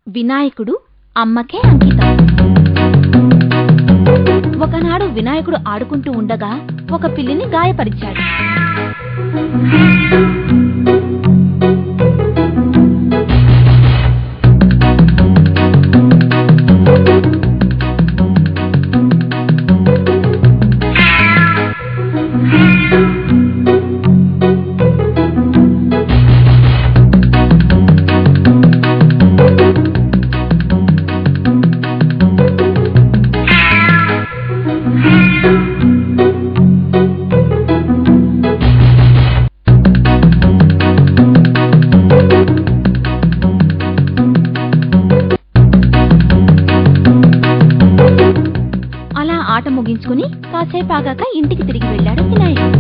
వినాయకుడు అమ్మకే అంకితం. ఒకనాడు వినాయకుడు ఆడుకుంటూ ఉండగా ఒక పిల్లిని గాయపరిచాడు. ఆట ముగించుకుని కాసేపాగాక ఇంటికి తిరిగి వెళ్ళాడు వినాయకుడు.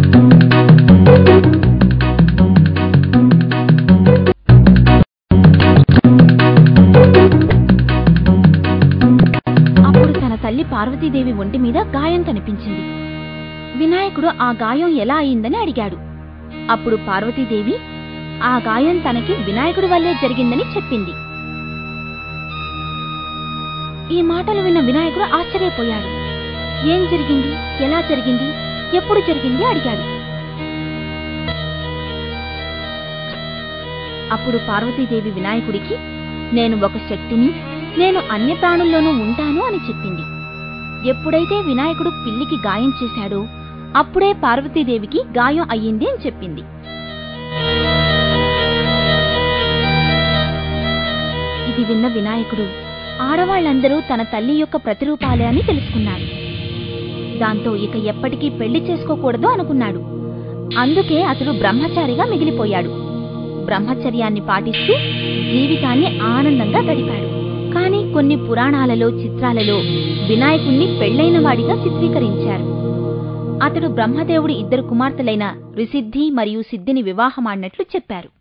అప్పుడు తన తల్లి పార్వతీదేవి ఒంటి మీద గాయం కనిపించింది. వినాయకుడు ఆ గాయం ఎలా అయిందని అడిగాడు. అప్పుడు పార్వతీదేవి ఆ గాయం తనకి వినాయకుడి వల్లే జరిగిందని చెప్పింది. ఈ మాటలు విన్న వినాయకుడు ఆశ్చర్యపోయాడు. ఏం జరిగింది, ఎలా జరిగింది, ఎప్పుడు జరిగింది అడిగాడు. అప్పుడు పార్వతీదేవి వినాయకుడికి నేను ఒక శక్తిని, నేను అన్ని ప్రాణుల్లోనూ ఉంటాను అని చెప్పింది. ఎప్పుడైతే వినాయకుడు పిల్లికి గాయం చేశాడో అప్పుడే పార్వతీదేవికి గాయం అయ్యింది అని చెప్పింది. ఇది విన్న వినాయకుడు ఆడవాళ్లందరూ తన తల్లి యొక్క ప్రతిరూపాలే అని తెలుసుకున్నాడు. దాంతో ఇక ఎప్పటికీ పెళ్లి చేసుకోకూడదు అనుకున్నాడు. అందుకే అతడు బ్రహ్మచారిగా మిగిలిపోయాడు. బ్రహ్మచర్యాన్ని పాటిస్తూ జీవితాన్ని ఆనందంగా గడిపాడు. కానీ కొన్ని పురాణాలలో, చిత్రాలలో వినాయకుణ్ణి పెళ్లైన వాడిగా చిత్రీకరించారు. అతడు బ్రహ్మదేవుడి 2 కుమార్తెలైన రిసిద్ధి మరియు సిద్ధిని వివాహమాడినట్లు చెప్పారు.